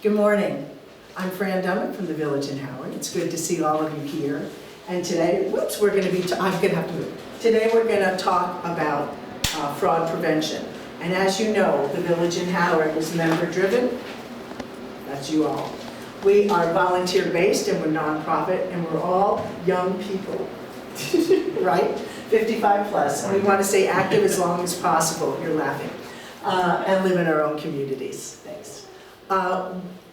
Good morning. I'm Fran Dummett from the Village in Howard. It's good to see all of you here. And today, whoops, we're going to be, I'm going to have to move. Today we're going to talk about fraud prevention. And as you know, the Village in Howard is member-driven. That's you all. We are volunteer-based and we're nonprofit and we're all young people, right? 55 plus. And we want to stay active as long as possible. You're laughing. And live in our own communities. Thanks.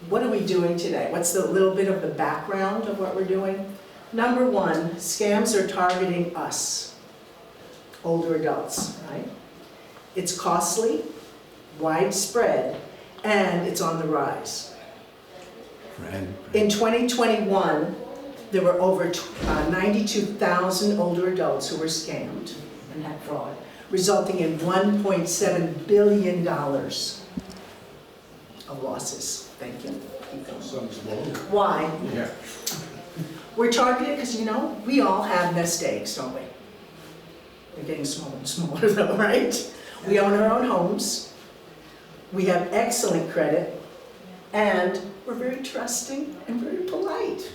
What are we doing today? What's the little bit of the background of what we're doing? Number one, scams are targeting us, older adults, right? It's costly, widespread, and it's on the rise. In 2021, there were over 92,000 older adults who were scammed and had fraud, resulting in $1.7 billion of losses. Thank you. Why? Yeah. We're targeted because, you know, we all have nest eggs, don't we? They're getting smaller and smaller though, right? We own our own homes. We have excellent credit. And we're very trusting and very polite.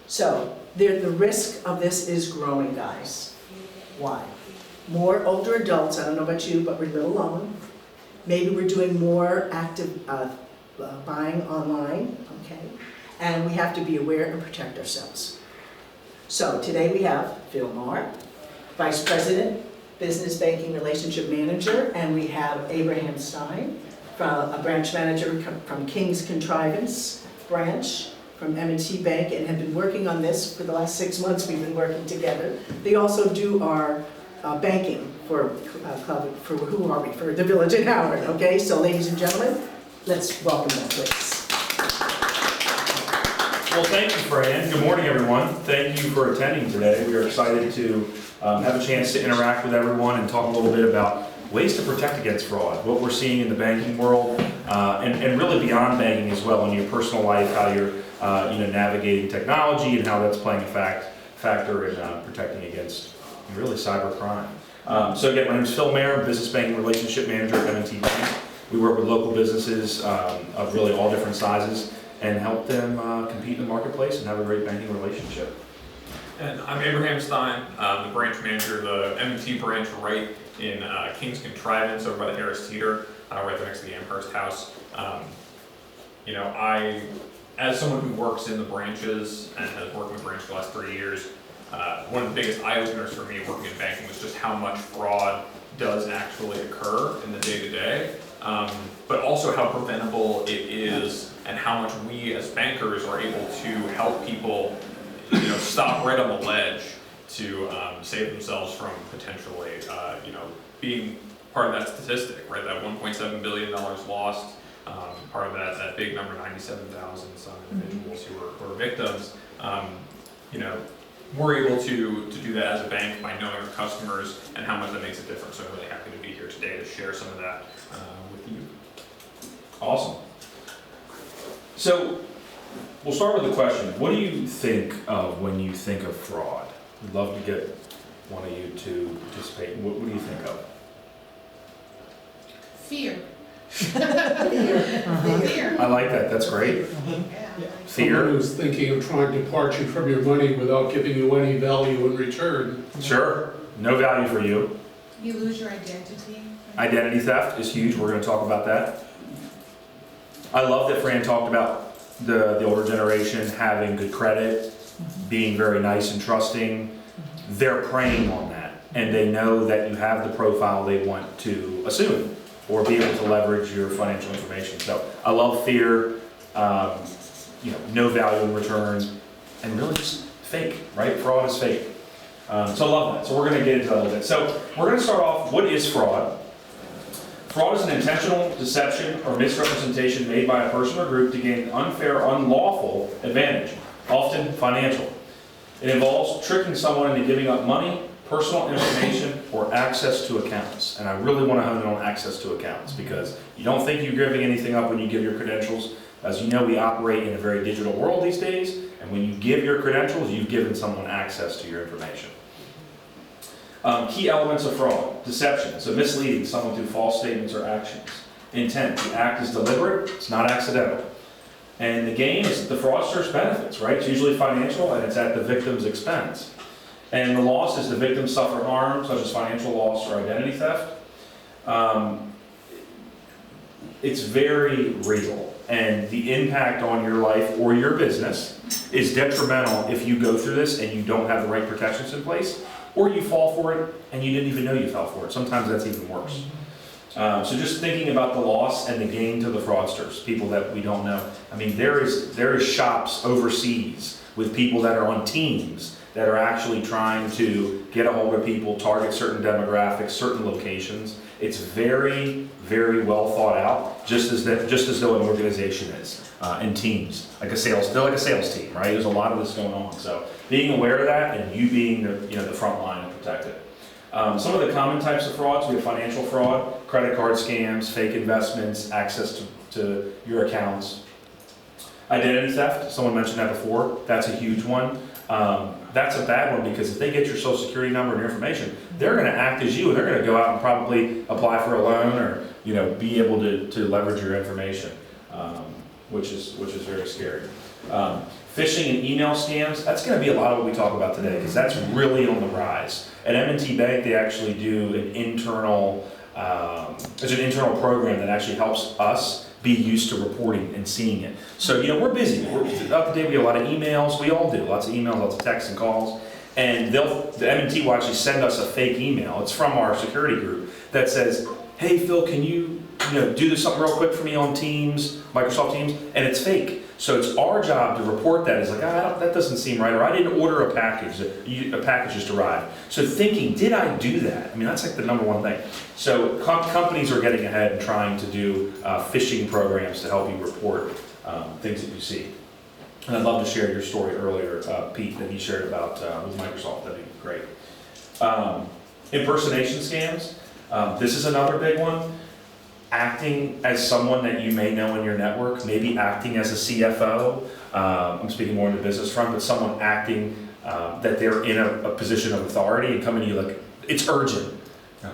So, the risk of this is growing, guys. Why? More older adults, I don't know about you, but we live alone. Maybe we're doing more active buying online, okay? And we have to be aware and protect ourselves. So today we have Phil Maher, Vice President, Business Banking Relationship Manager, and we have Abraham Stein, a branch manager from King's Contrivance branch from M&T Bank, and have been working on this for the last 6 months. We've been working together. They also do our banking for who are we? For the Village in Howard, okay? So ladies and gentlemen, let's welcome them, please. Well, thank you, Fran. Good morning, everyone. Thank you for attending today. We are excited to have a chance to interact with everyone and talk a little bit about ways to protect against fraud, what we're seeing in the banking world, and really beyond banking as well in your personal life, how you're navigating technology and how that's playing a factor in protecting against really cyber crime. So again, my name is Phil Maher, Business Banking Relationship Manager at M&T Bank. We work with local businesses of really all different sizes and help them compete in the marketplace and have a great banking relationship. And I'm Abraham Stein, the branch manager of the M&T branch right in King's Contrivance over by the Harris Theater, right there next to the Amherst House. I, as someone who works in the branches and has worked in the branch for the last 3 years, one of the biggest eye-openers for me working in banking was just how much fraud does actually occur in the day-to-day, but also how preventable it is and how much we as bankers are able to help people stop right on the ledge to save themselves from potentially being part of that statistic, right? That $1.7 billion lost, part of that big number, 97,000 some individuals who are victims. We're able to do that as a bank by knowing our customers and how much that makes a difference. So I'm really happy to be here today to share some of that with you. Awesome. So we'll start with the question. What do you think of when you think of fraud? We'd love to get one of you to participate. What do you think of? Fear. Fear. I like that. That's great. Fear. Someone who's thinking of trying to part you from your money without giving you any value in return. Sure. No value for you. You lose your identity. Identity theft is huge. We're going to talk about that. I love that Fran talked about the older generation having good credit, being very nice and trusting. They're preying on that, and they know that you have the profile they want to assume or be able to leverage your financial information. So I love fear, no value in return, and really just fake, right? Fraud is fake. So I love that. So we're going to get into that a little bit. So we're going to start off, what is fraud? Fraud is an intentional deception or misrepresentation made by a person or group to gain unfair, unlawful advantage, often financial. It involves tricking someone into giving up money, personal information, or access to accounts. And I really want to hone in on access to accounts because you don't think you're giving anything up when you give your credentials. As you know, we operate in a very digital world these days, and when you give your credentials, you've given someone access to your information. Key elements of fraud: deception, so misleading someone through false statements or actions. intent. The act is deliberate, it's not accidental. And the gain is the fraudster's benefits, right? It's usually financial and it's at the victim's expense. And the loss is the victim suffer harm, such as financial loss or identity theft. It's very real, and the impact on your life or your business is detrimental if you go through this and you don't have the right protections in place, or you fall for it and you didn't even know you fell for it. Sometimes that's even worse. So just thinking about the loss and the gain to the fraudsters, people that we don't know. I mean, there is shops overseas with people that are on teams that are actually trying to get a hold of people, target certain demographics, certain locations. It's very, very well thought out, just as though an organization is, in teams, they're like a sales team, right? There's a lot of this going on. So being aware of that and you being the front line to protect it. Some of the common types of frauds, we have financial fraud, credit card scams, fake investments, access to your accounts. Identity theft, someone mentioned that before, that's a huge one. That's a bad one because if they get your social security number and your information, they're going to act as you and they're going to go out and probably apply for a loan or be able to leverage your information, which is very scary. Phishing and email scams, that's going to be a lot of what we talk about today because that's really on the rise. At M&T Bank, they actually do an internal program that actually helps us be used to reporting and seeing it. So, we're busy. Up to date, we get a lot of emails. We all do. Lots of emails, lots of texts and calls. And the M&T will actually send us a fake email. It's from our security group that says, hey, Phil, can you do this something real quick for me on Teams, Microsoft Teams? And it's fake. So it's our job to report that. It's like, that doesn't seem right, or I didn't order a package. A package just arrived. So thinking, did I do that? I mean, that's like the number one thing. So companies are getting ahead and trying to do phishing programs to help you report things that you see. And I'd love to share your story earlier, Pete, that you shared about with Microsoft. That'd be great. Impersonation scams. This is another big one. Acting as someone that you may know in your network, maybe acting as a CFO. I'm speaking more in the business front, but someone acting that they're in a position of authority and coming to you like, it's urgent.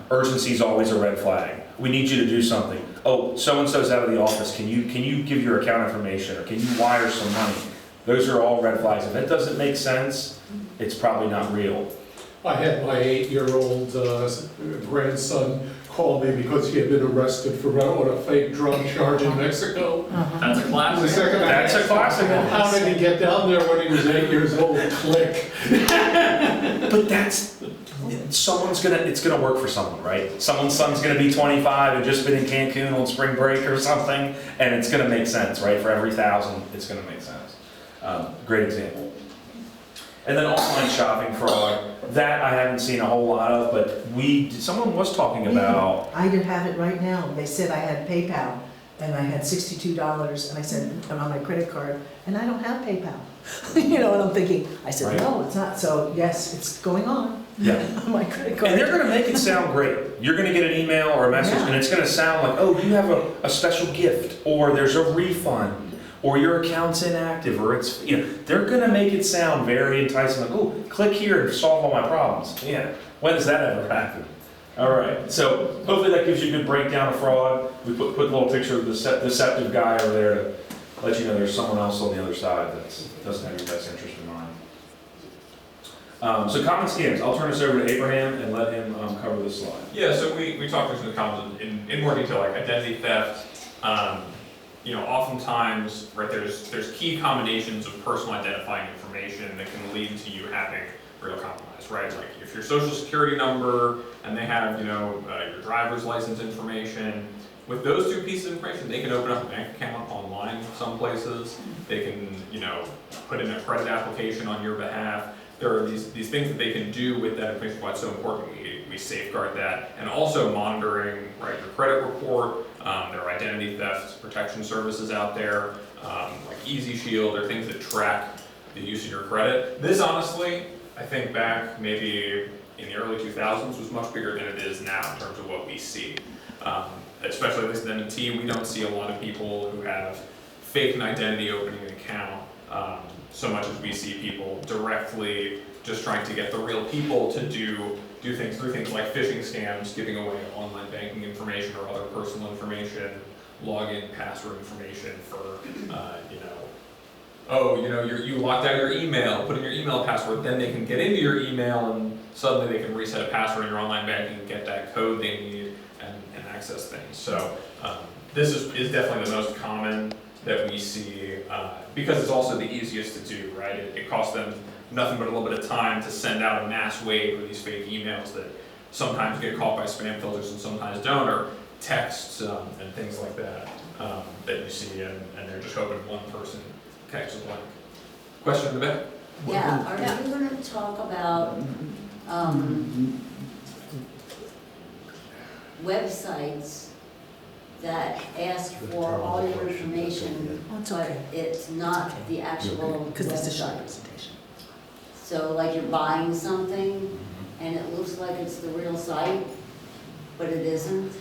Urgency is always a red flag. We need you to do something. Oh, so-and-so's out of the office. Can you give your account information or can you wire some money? Those are all red flags. If that doesn't make sense, it's probably not real. I had my 8-year-old grandson call me because he had been arrested for a fake drug charge in Mexico. That's a classic. That's a classic one. How did he get down there when he was 8 years old? Click. But it's gonna work for someone, right? Someone's son's gonna be 25 and just been in Cancun on spring break or something, and it's gonna make sense, right? For every 1,000, it's gonna make sense. Great example. And then online shopping fraud, that I haven't seen a whole lot of, but someone was talking about. I did have it right now. They said I had PayPal and I had $62 and I said, I'm on my credit card and I don't have PayPal. And I'm thinking, I said, Right. no, it's not. So yes, it's going on. Yeah. On my credit card. And they're gonna make it sound great. You're gonna get an email or a message Yeah. and it's gonna sound like, oh, you have a special gift, or there's a refund, or your account's inactive, or it's, they're gonna make it sound very enticing, like, oh, click here to solve all my problems. Yeah, when does that ever happen? All right, so hopefully that gives you a good breakdown of fraud. We put a little picture of the deceptive guy over there to let you know there's someone else on the other side that doesn't have your best interest in mind. So common scams, I'll turn this over to Abraham and let him cover this slide. Yeah, so we talked through some of the commons in more detail, like identity theft. Oftentimes, right, there's key combinations of personal identifying information that can lead to you having real compromise, right? Like if your social security number and they have, your driver's license information, with those two pieces of information, they can open up a bank account online some places. They can, put in a credit application on your behalf. There are these things that they can do with that information. Why it's so important we safeguard that, and also monitoring, right, your credit report. There are identity theft protection services out there, like Easy Shield, or things that track the use of your credit. This, honestly, I think back maybe in the early 2000s was much bigger than it is now in terms of what we see. Especially at least in M&T, we don't see a lot of people who have fake an identity opening an account, so much as we see people directly just trying to get the real people to do things through things like phishing scams, giving away online banking information or other personal information, login password information for, oh, you locked out your email, put in your email password, then they can get into your email and suddenly they can reset a password in your online banking and get that code they need and access things. So this is definitely the most common that we see because it's also the easiest to do, right? It costs them nothing but a little bit of time to send out a mass wave of these fake emails that sometimes get caught by spam filters and sometimes don't, or texts and things like that that you see, and they're just hoping one person catches a blank. Question in the back? Yeah, are you gonna talk about, websites that ask for all your information, Oh, it's but okay. it's not the actual Because it's a short website? presentation. So like you're buying something, and it looks like it's the real site, but it isn't?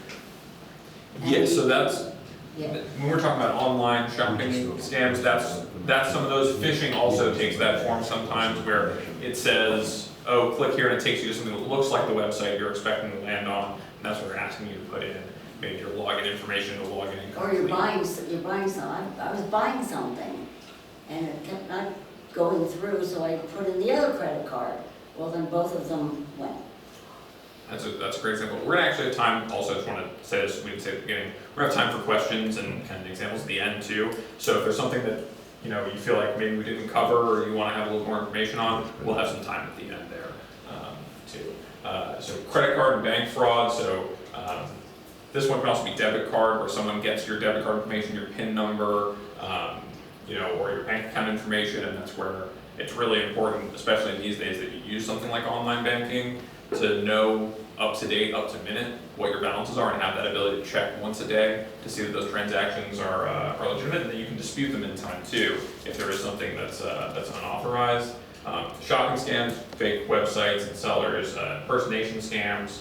Yeah, so that's, Yeah, when we're talking about online shopping scams, that's some of those. Phishing also takes that form sometimes where it says, oh, click here, and it takes you to something that looks like the website you're expecting to land on, and that's what they're asking you to put in, maybe your login information to log in or you're incorrectly. buying some, I was buying something, and it kept not going through, so I put in the other credit card. Well, then both of them went. That's a great example. We're gonna actually have time, also just wanna say this, we didn't say at the beginning, we're gonna have time for questions and examples at the end too. So if there's something that, you feel like maybe we didn't cover or you wanna have a little more information on, we'll have some time at the end there, too. So credit card and bank fraud, so, this one can also be debit card, where someone gets your debit card information, your PIN number, or your bank account information, and that's where it's really important, especially these days, that you use something like online banking to know up to date, up to minute, what your balances are, and have that ability to check once a day to see that those transactions are legitimate, and then you can dispute them in time too, if there is something that's unauthorized. Shopping scams, fake websites and sellers, impersonation scams.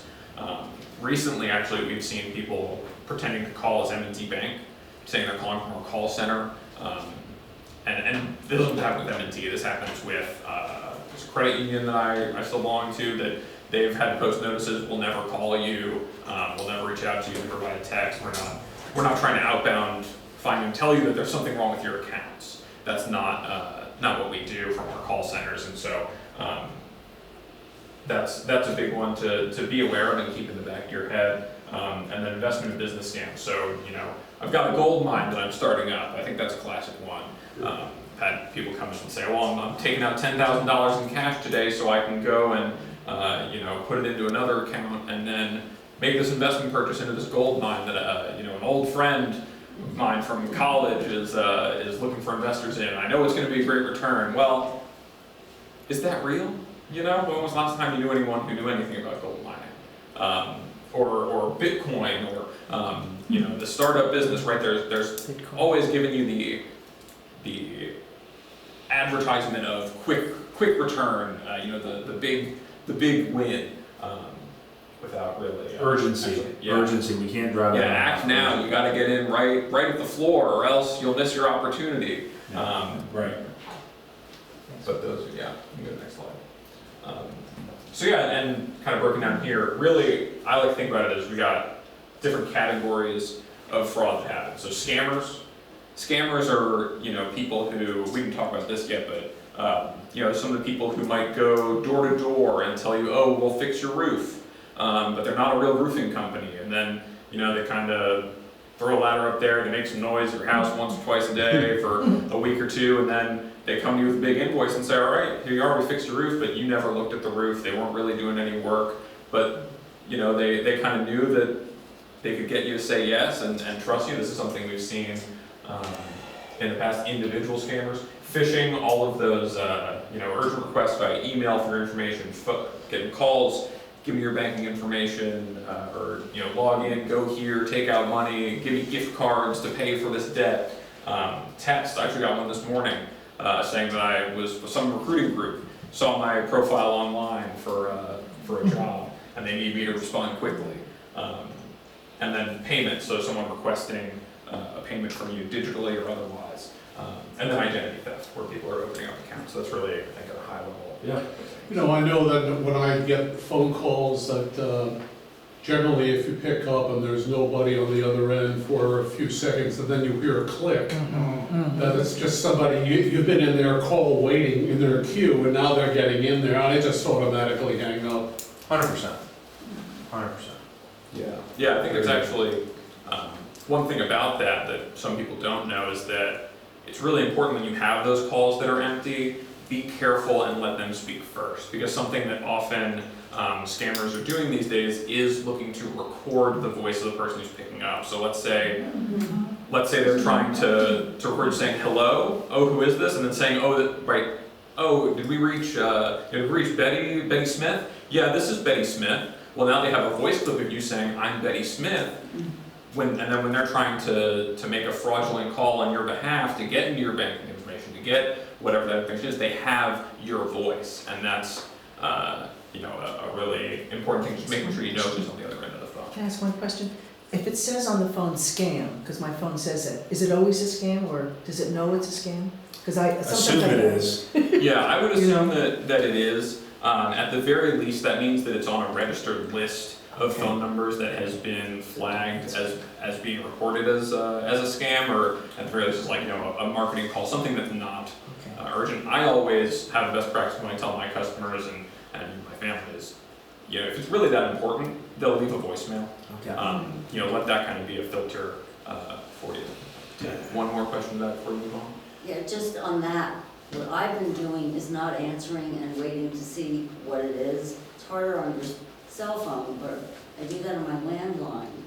Recently, actually, we've seen people pretending to call us M&T Bank, saying they're calling from our call center. And this doesn't happen with M&T, this happens with there's a credit union that I still belong to, that they've had to post notices, we'll never call you, we'll never reach out to you to provide a text, we're not trying to outbound find and tell you that there's something wrong with your accounts. That's not what we do from our call centers, and so that's a big one to be aware of and keep in the back of your head. And then investment in business scams. So, I've got a gold mine that I'm starting up. I think that's a classic one. I've had people come in and say, well, I'm taking out $10,000 in cash today so I can go and, put it into another account and then make this investment purchase into this gold mine that, an old friend of mine from college is looking for investors in. I know it's going to be a great return. Well, is that real? When was the last time you knew anyone who knew anything about gold mining? Or Bitcoin, or the startup business, right? There's always giving you the advertisement of quick return, the big win, without really Urgency, actually, urgency, we can't drive. Yeah, act now. You got to get in right at the floor, or else you'll miss your opportunity. Right. But those, you can go to the next slide. So yeah, and kind of broken down here, really, I like to think about it as we got different categories of fraud that happen. So scammers are, people who, we didn't talk about this yet, but, some of the people who might go door to door and tell you, oh, we'll fix your roof, but they're not a real roofing company. And then, they kind of throw a ladder up there, they make some noise at your house once or twice a day for a week or two, and then they come to you with a big invoice and say, all right, here you are, we fixed your roof, but you never looked at the roof, they weren't really doing any work, but they kind of knew that they could get you to say yes and trust you. This is something we've seen in the past, individual scammers. Phishing, all of those, urgent requests by email for information, getting calls, give me your banking information, or log in, go here, take out money, give me gift cards to pay for this debt. Text, I actually got one this morning saying that I was with some recruiting group, saw my profile online for a job, and they need me to respond quickly. And then payment, so someone requesting a payment from you digitally or otherwise. And then identity theft, where people are opening up accounts. So that's really, I think, at a high level. Yeah. I know that when I get phone calls that generally if you pick up and there's nobody on the other end for a few seconds and then you hear a click, that it's just somebody, you've been in their call waiting in their queue and now they're getting in there, I just automatically hang up. 100%. 100%. Yeah. Yeah, I think it's actually, one thing about that that some people don't know is that it's really important when you have those calls that are empty, be careful and let them speak first. Because something that often scammers are doing these days is looking to record the voice of the person who's picking up. So let's say they're trying to record saying hello, oh, who is this? And then saying, did we reach Betty Smith? Yeah, this is Betty Smith. Well, now they have a voice clip of you saying, I'm Betty Smith. And then when they're trying to make a fraudulent call on your behalf to get into your banking information, to get whatever that information is, they have your voice. And that's a really important thing, just making sure you know who's on the other end of the phone. Can I ask one question? If it says on the phone scam, because my phone says it, is it always a scam or does it know it's a scam? Because Assume it is. Yeah, I would assume that it is. At the very least, that means that it's on a registered list of phone numbers that has been flagged as being recorded as a scam, or at the very least, it's like a marketing call, something that's not urgent. I always have the best practice when I tell my customers and my family is, if it's really that important, they'll leave a voicemail. Let that kind of be a filter for you. One more question to that before we move on. Yeah, just on that, what I've been doing is not answering and waiting to see what it is. It's harder on your cell phone, but I do that on my landline.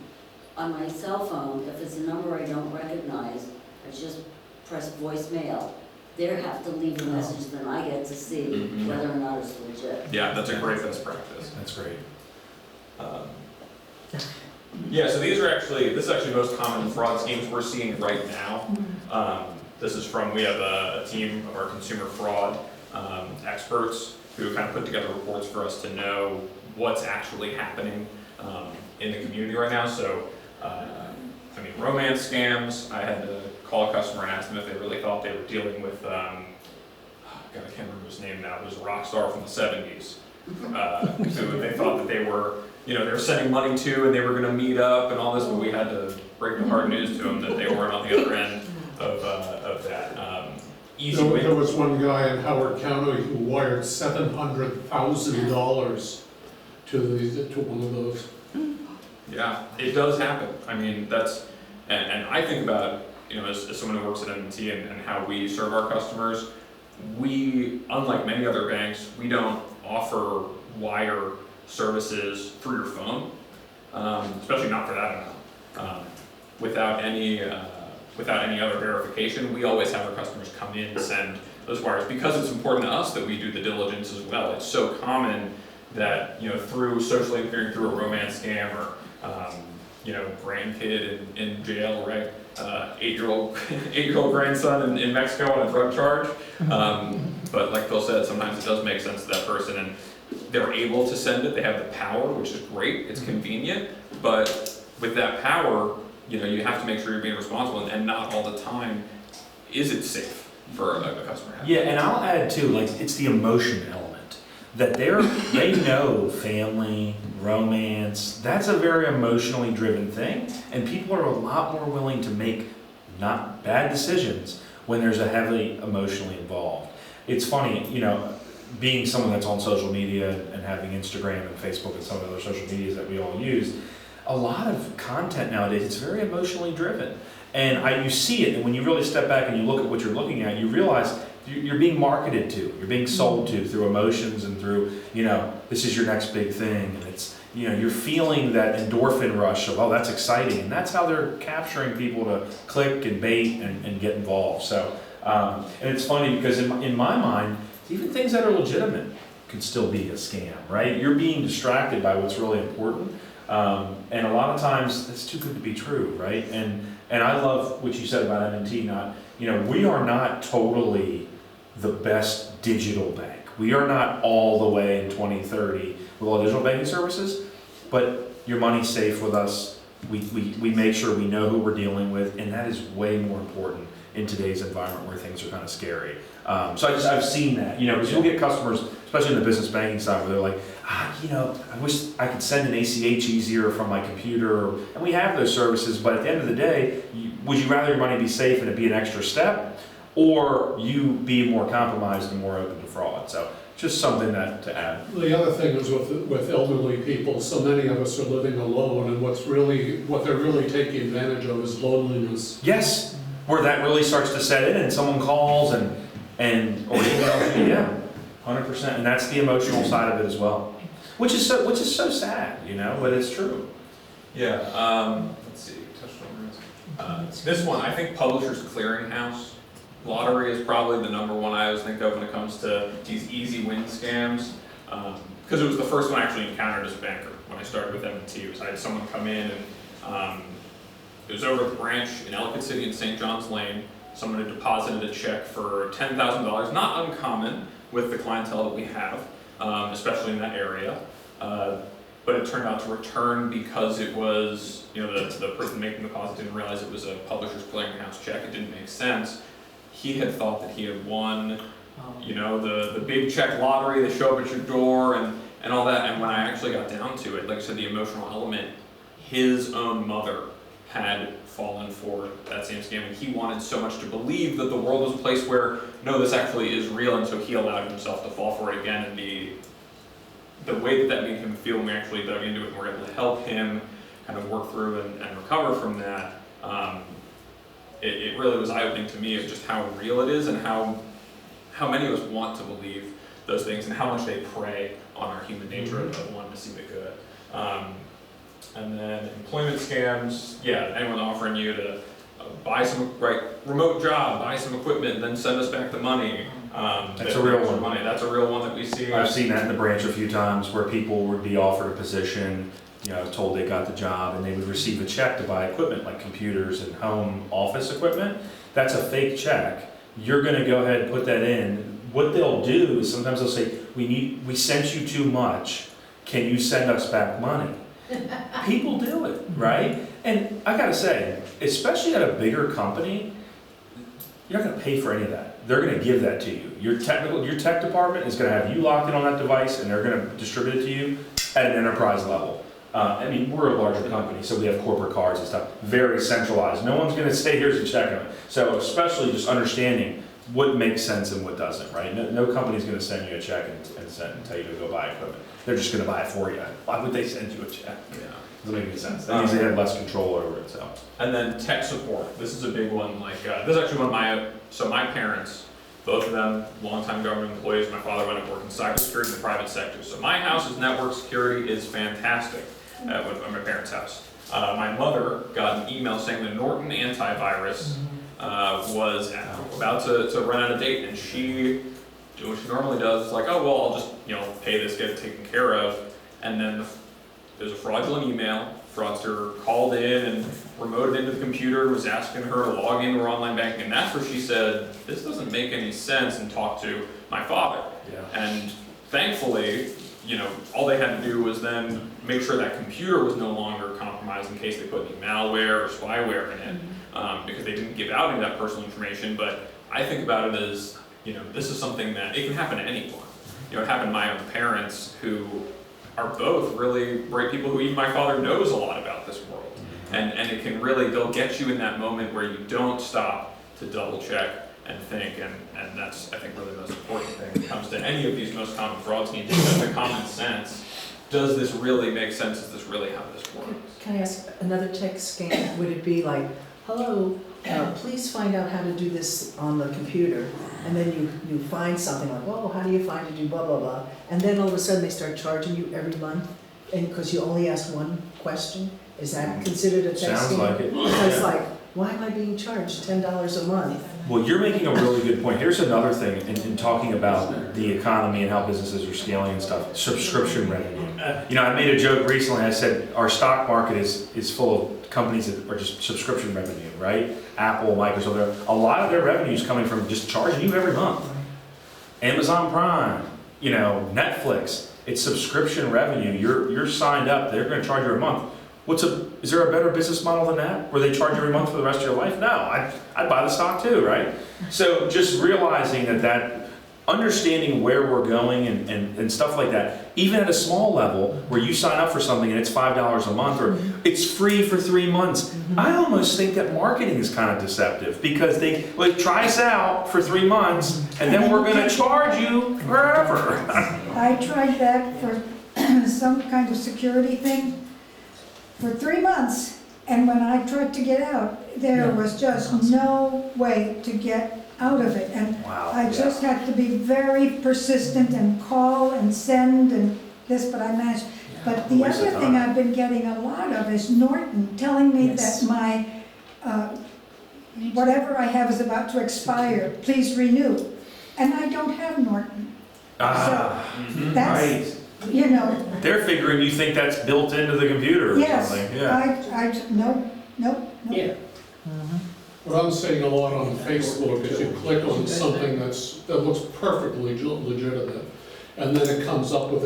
On my cell phone, if it's a number I don't recognize, I just press voicemail. They have to leave a message, then I get to see whether or not it's legit. Yeah, that's a great best practice. That's great. So this is actually most common fraud schemes we're seeing right now. This is we have a team of our consumer fraud experts who kind of put together reports for us to know what's actually happening in the community right now. So, romance scams, I had to call a customer and ask them if they really thought they were dealing with, I can't remember his name now, it was a rock star from the 70s. Who they thought that they were, they were sending money to and they were gonna meet up and all this, but we had to break the hard news to them that they weren't on the other end of that. There was one guy in Howard County who wired $700,000 to one of those. Yeah, it does happen. And I think about, as someone who works at M&T and how we serve our customers, we, unlike many other banks, we don't offer wire services through your phone, especially not for that amount. Without any other verification, we always have our customers come in and send those wires because it's important to us that we do the diligence as well. It's so common that through socially interfering through a romance scam or grandkid in jail, right? 8-year-old grandson in Mexico on a drug charge. But like Phil said, sometimes it does make sense to that person, and they're able to send it. They have the power, which is great. It's convenient, but with that power, you have to make sure you're being responsible, and not all the time is it safe for a customer. Yeah, and I'll add too, it's the emotion element that they know family, romance. That's a very emotionally driven thing, and people are a lot more willing to make not bad decisions when there's a heavily emotionally involved. It's funny, being someone that's on social media and having Instagram and Facebook and some of the other social medias that we all use. A lot of content nowadays, it's very emotionally driven. And you see it, and when you really step back and you look at what you're looking at, you realize you're being marketed to, you're being sold to through emotions and through, this is your next big thing. And it's, you're feeling that endorphin rush of, oh, that's exciting. And that's how they're capturing people to click and bait and get involved. So, and it's funny because in my mind, even things that are legitimate can still be a scam, right? You're being distracted by what's really important. And a lot of times it's too good to be true, right? And I love what you said about M&T. We are not totally the best digital bank. We are not all the way in 2030 with all digital banking services, but your money's safe with us. We make sure we know who we're dealing with, and that is way more important in today's environment where things are kind of scary. So I've seen that, because you'll get customers, especially in the business banking side, where they're like, I wish I could send an ACH easier from my computer, and we have those services, but at the end of the day, would you rather your money be safe and it be an extra step, or you be more compromised and more open to fraud? So just something to add. The other thing is with elderly people, so many of us are living alone, and what they're really taking advantage of is loneliness. Yes, where that really starts to set in, and someone calls and or emails you, yeah, 100%, and that's the emotional side of it as well, which is so sad, but it's true. Yeah, let's see, touched on this one, I think Publishers Clearinghouse lottery is probably the number one I always think of when it comes to these easy win scams. Because it was the first one I actually encountered as a banker when I started with M&T. I had someone come in and it was over at the branch in Ellicott City in St. John's Lane. Someone had deposited a check for $10,000, not uncommon with the clientele that we have, especially in that area. But it turned out to return because it was, the person making the deposit didn't realize it was a Publishers Clearinghouse check. It didn't make sense. He had thought that he had won, the big check lottery, they show up at your door and all that. And when I actually got down to it, like I said, the emotional element, his own mother had fallen for that same scam, and he wanted so much to believe that the world was a place where, no, this actually is real, and so he allowed himself to fall for it again. And the way that made him feel when we actually dug into it and were able to help him kind of work through and recover from that, it really was eye-opening to me of just how real it is and how many of us want to believe those things and how much they prey on our human nature of wanting to see the good. And then employment scams, anyone offering you to buy some remote job, buy some equipment, and then send us back the money. That's a real one. Money. That's a real one that we see. I've seen that in the branch a few times where people would be offered a position, told they got the job, and they would receive a check to buy equipment like computers and home office equipment. That's a fake check. You're going to go ahead and put that in. What they'll do is sometimes they'll say, we sent you too much. Can you send us back money? People do it, right? And I gotta say, especially at a bigger company, you're not gonna pay for any of that. They're gonna give that to you. Your tech department is gonna have you locked in on that device, and they're gonna distribute it to you at an enterprise level. We're a larger company, so we have corporate cards and stuff, very centralized. No one's gonna stay here to check them. So especially just understanding what makes sense and what doesn't, right? No company's gonna send you a check and tell you to go buy equipment. They're just gonna buy it for you. Why would they send you a check? Yeah. Doesn't make any sense. That means they have less control over it, so. And then tech support. This is a big one. This is actually one of my parents, both of them, longtime government employees. My father went to work in cybersecurity in the private sector. So my house's network security is fantastic at my parents' house. My mother got an email saying the Norton antivirus was about to run out of date, and she, what she normally does is like, oh, well, I'll just, pay this, get it taken care of. And then there's a fraudulent email. Fraudster called in and remoted into the computer, was asking her to log into her online banking, and that's where she said, this doesn't make any sense, and talked to my father. Yeah. And thankfully, all they had to do was then make sure that computer was no longer compromised in case they put any malware or spyware in it, because they didn't give out any of that personal information. But I think about it as, this is something that it can happen to anyone. It happened to my own parents, who are both really bright people who even my father knows a lot about this world. And it can really, they'll get you in that moment where you don't stop to double check and think, and that's, I think, really the most important thing when it comes to any of these most common fraud schemes. Just the common sense. Does this really make sense? Is this really how this works? Can I ask another tech scam? Would it be like, hello, please find out how to do this on the computer, and then you find something like, oh, how do you find to do blah, blah, blah, and then all of a sudden they start charging you every month, and because you only asked one question? Is that considered a tech scam? Sounds like it. Because like, why am I being charged $10 a month? Well, you're making a really good point. Here's another thing in talking about the economy and how businesses are scaling and stuff, subscription revenue. I made a joke recently. I said our stock market is full of companies that are just subscription revenue, right? Apple, Microsoft, a lot of their revenue is coming from just charging you every month. Amazon Prime, Netflix, it's subscription revenue. You're signed up, they're gonna charge you a month. Is there a better business model than that, where they charge every month for the rest of your life? No, I'd buy the stock too, right? So just realizing that understanding where we're going and stuff like that, even at a small level, where you sign up for something and it's $5 a month, or it's free for 3 months. I almost think that marketing is kind of deceptive, because they, like, try us out for 3 months, and then we're gonna charge you forever. I tried that for some kind of security thing for 3 months, and when I tried to get out, there was just no way to get out of it. And Wow, I just had to be very persistent and call and send and this, but I managed. But the Waste of other thing time. I've been getting a lot of is Norton telling me Yes. that my, whatever I have is about to expire, please renew. And I don't have Norton. That's, Right. you know, They're figuring you think that's built into the computer or yes, something, yeah. nope. What I'm seeing a lot on Facebook is you click on something that looks perfectly legitimate, and then it comes up with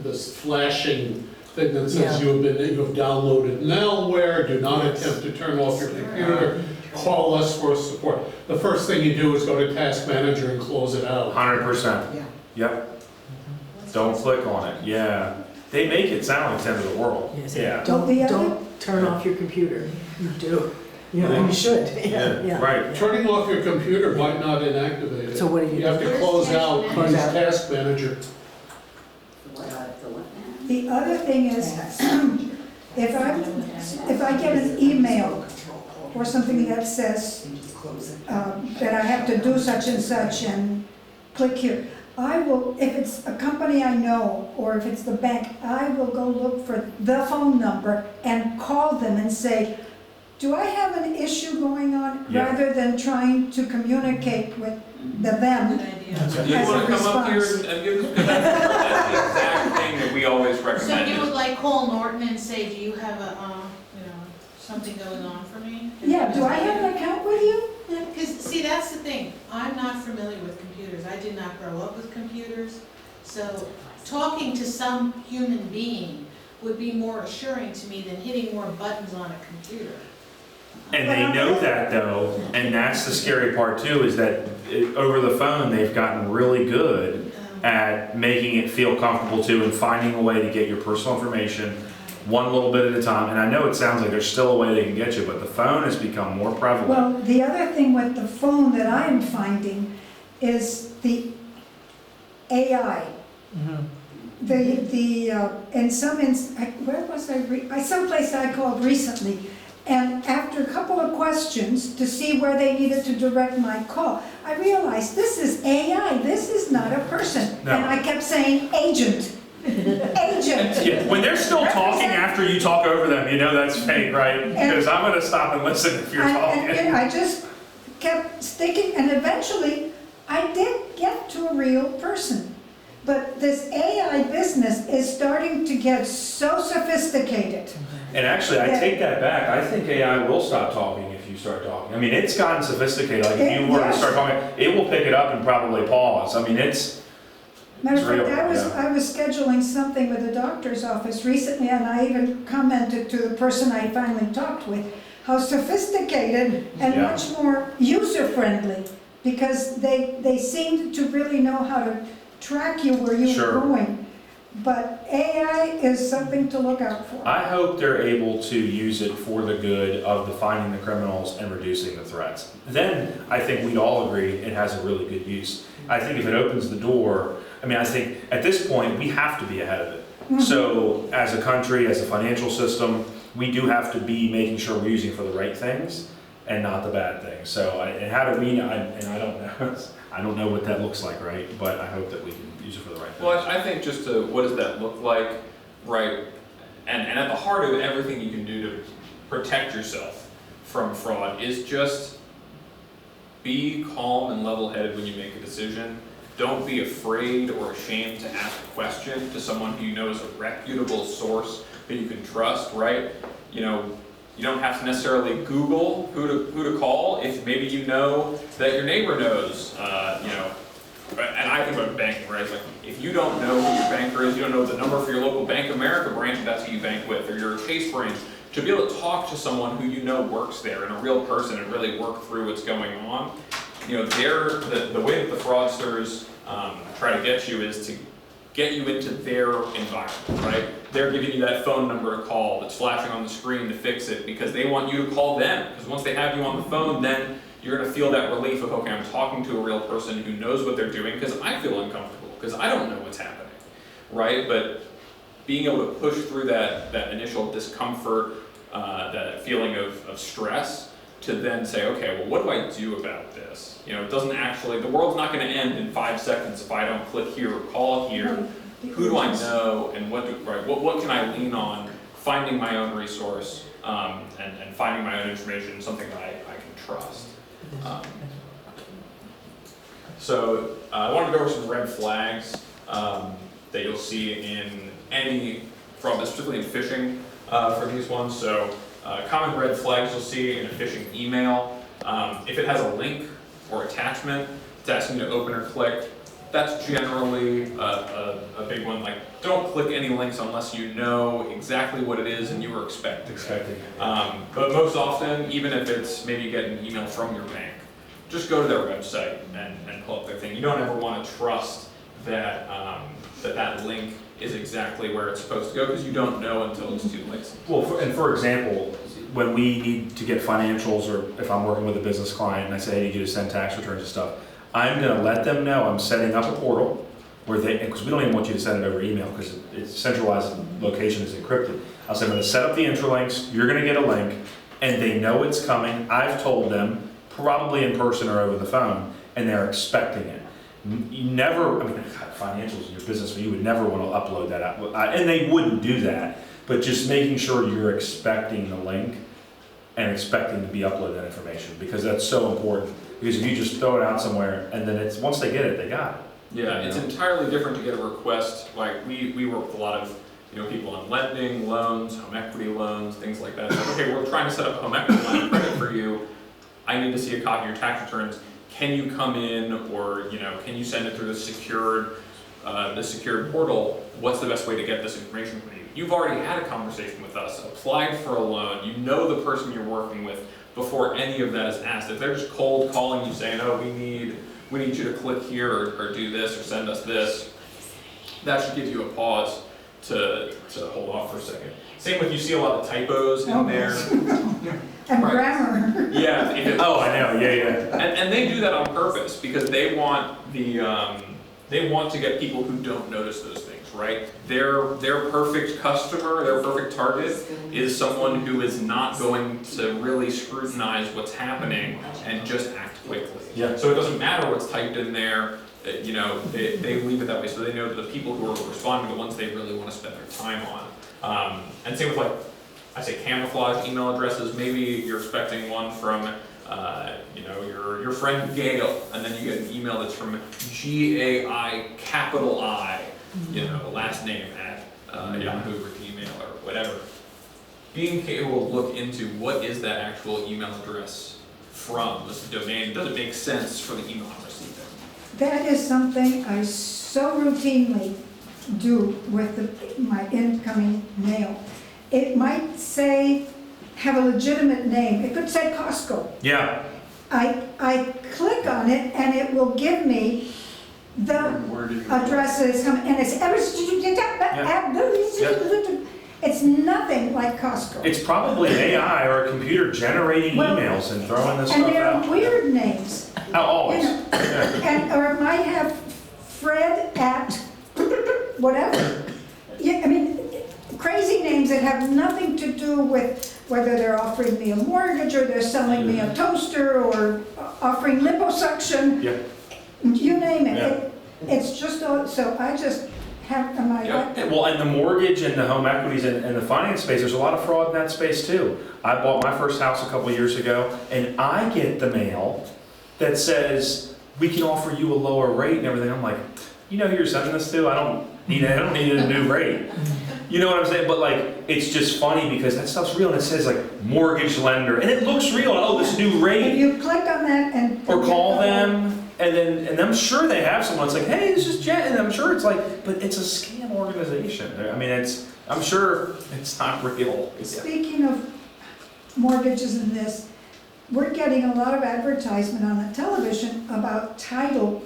this flashing thing that says you have downloaded malware, do not attempt to turn off your computer, call us for support. The first thing you do is go to Task Manager and close it out. 100%. Yeah. Yep. Don't click on it, yeah. They make it sound like the end of the world. Yes. Yeah. Don't turn off your computer. You do. You know, you should. Right. Turning off your computer might not inactivate it. So what do you You have to do? close out, Close use out. Task Manager. The other thing is, if I get an email or something that says that I have to do such and such and click here, I will, if it's a company I know, or if it's the bank, I will go look for the phone number and call them and say, do I have an issue going on? Yeah. Rather than trying to communicate with them. Good idea. Do you As a want to come up here response. and give us, that's the exact thing that we always So recommend. you is- would like call Norton and say, do you have a, something going on for me? Yeah, do I have an account with you? Because, see, that's the thing, I'm not familiar with computers, I did not grow up with computers, so talking to some human being would be more assuring to me than hitting more buttons on a computer. And they know that though, and that's the scary part too, is that over the phone, they've gotten really good at making it feel comfortable too, and finding a way to get your personal information one little bit at a time. And I know it sounds like there's still a way they can get you, but the phone has become more prevalent. Well, the other thing with the phone that I am finding is the AI. In some where was I? Someplace I called recently, and after a couple of questions to see where they needed to direct my call, I realized this is AI. This is not a person. No. And I kept saying agent, agent. Yeah, when they're still talking after you talk over them, you know that's fake, right? Because I'm gonna stop and listen if you're talking. And I just kept sticking, and eventually I did get to a real person. But this AI business is starting to get so sophisticated. And actually, I take that back. I think AI will stop talking if you start talking. I mean, it's gotten sophisticated. Like if you were to start talking, it will pick it up and probably pause. I mean, it's Matter of real, fact, I was scheduling something with the doctor's office recently, and I even commented to the person I finally talked with, how sophisticated and Yeah. much more user-friendly, because they seemed to really know how to track you where you Sure. were going. But AI is something to look out for. I hope they're able to use it for the good of the finding the criminals and reducing the threats. Then I think we'd all agree it has a really good use. I think if it opens the door, I mean, I think at this point we have to be ahead of it. So as a country, as a financial system, we do have to be making sure we're using it for the right things and not the bad things. So, and how do we know? And I don't know. I don't know what that looks like, right? But I hope that we can use it for the right things. Well, I think just to, what does that look like, right? And at the heart of everything you can do to protect yourself from fraud is just be calm and level-headed when you make a decision. Don't be afraid or ashamed to ask a question to someone who you know is a reputable source that you can trust, right? You know, you don't have to necessarily Google who to call if maybe you know that your neighbor knows, you know. And I think about banking, right? It's like, if you don't know who your banker is, you don't know the number for your local Bank of America branch, that's who you bank with, or your Chase branch, to be able to talk to someone who you know works there and a real person and really work through what's going on, you know, the way that the fraudsters try to get you is to get you into their environment, right? They're giving you that phone number to call that's flashing on the screen to fix it because they want you to call them. Because once they have you on the phone, then you're gonna feel that relief of, okay, I'm talking to a real person who knows what they're doing, because I feel uncomfortable, because I don't know what's happening, right? But being able to push through that initial discomfort, that feeling of stress, to then say, okay, well, what do I do about this? You know, it doesn't actually, the world's not gonna end in 5 seconds if I don't click here or call here. Who do I know, and what can I lean on? Finding my own resource, and finding my own information, something that I can trust. So I wanted to go over some red flags that you'll see in any fraud, specifically in phishing for these ones. So common red flags you'll see in a phishing email. If it has a link or attachment, it's asking you to open or click. That's generally a big one. Like, don't click any links unless you know exactly what it is and you were expecting. But most often, even if it's maybe you get an email from your bank, just go to their website and pull up their thing. You don't ever want to trust that that link is exactly where it's supposed to go, because you don't know until it's too late. Well, for example, when we need to get financials, or if I'm working with a business client and I say I need you to send tax returns and stuff, I'm going to let them know I'm setting up a portal where because we don't even want you to send it over email because it's centralized, location is encrypted. I'll say I'm going to set up the intralinks, you're going to get a link, and they know it's coming. I've told them, probably in person or over the phone, and they're expecting it. You never, I mean, God, financials in your business, you would never want to upload that out, and they wouldn't do that, but just making sure you're expecting the link and expecting to be uploaded that information, because that's so important. Because if you just throw it out somewhere and then it's, once they get it, they got it. Yeah, it's entirely different to get a request. Like we work with a lot of people on lending, loans, home equity loans, things like that. Like, okay, we're trying to set up a home equity line of credit for you. I need to see a copy of your tax returns. Can you come in, or can you send it through the secured portal? What's the best way to get this information from you? You've already had a conversation with us, applied for a loan. You know the person you're working with before any of that is asked. If they're just cold calling you saying, oh, we need you to click here or do this or send us this, that should give you a pause to hold off for a second. Same with, you see a lot of typos in there. And grammar. Yeah. I know, yeah. And they do that on purpose because they want they want to get people who don't notice those things, right? Their perfect customer, their perfect target is someone who is not going to really scrutinize what's happening and just act quickly. Yeah. So it doesn't matter what's typed in there, they leave it that way, so they know that the people who are responding are the ones they really want to spend their time on. And same with I say camouflage email addresses. Maybe you're expecting one from your friend Gail, and then you get an email that's from GAI capital I, last name at Yahoo or Gmail or whatever. Being able to look into what is that actual email address from, this domain, does it make sense for the email I'm receiving? That is something I so routinely do with my incoming mail. It might say, have a legitimate name. It could say Costco. Yeah. I click on it and it will give me the addresses, and it's it's nothing like Costco. It's probably AI or a computer generating emails and throwing this And stuff they're out. weird names. Always. Or it might have Fred at whatever. Yeah, I mean, crazy names that have nothing to do with whether they're offering me a mortgage or they're selling me a toaster or offering liposuction. Yeah. You name it. Yeah. It's just, so I just have my. Well, and the mortgage and the home equities and the finance space, there's a lot of fraud in that space too. I bought my first house a couple of years ago, and I get the mail that says, we can offer you a lower rate and everything. I'm like, who you're sending this to? I don't need a new rate. You know what I'm saying? But it's just funny because that stuff's real, and it says mortgage lender, and it looks real. Oh, this new rate. If you click on that and. Or call them, and then I'm sure they have someone that's like, hey, this is Jen, and I'm sure it's like, but it's a scam organization. I mean, I'm sure it's not real. Speaking of mortgages and this, we're getting a lot of advertisement on the television about title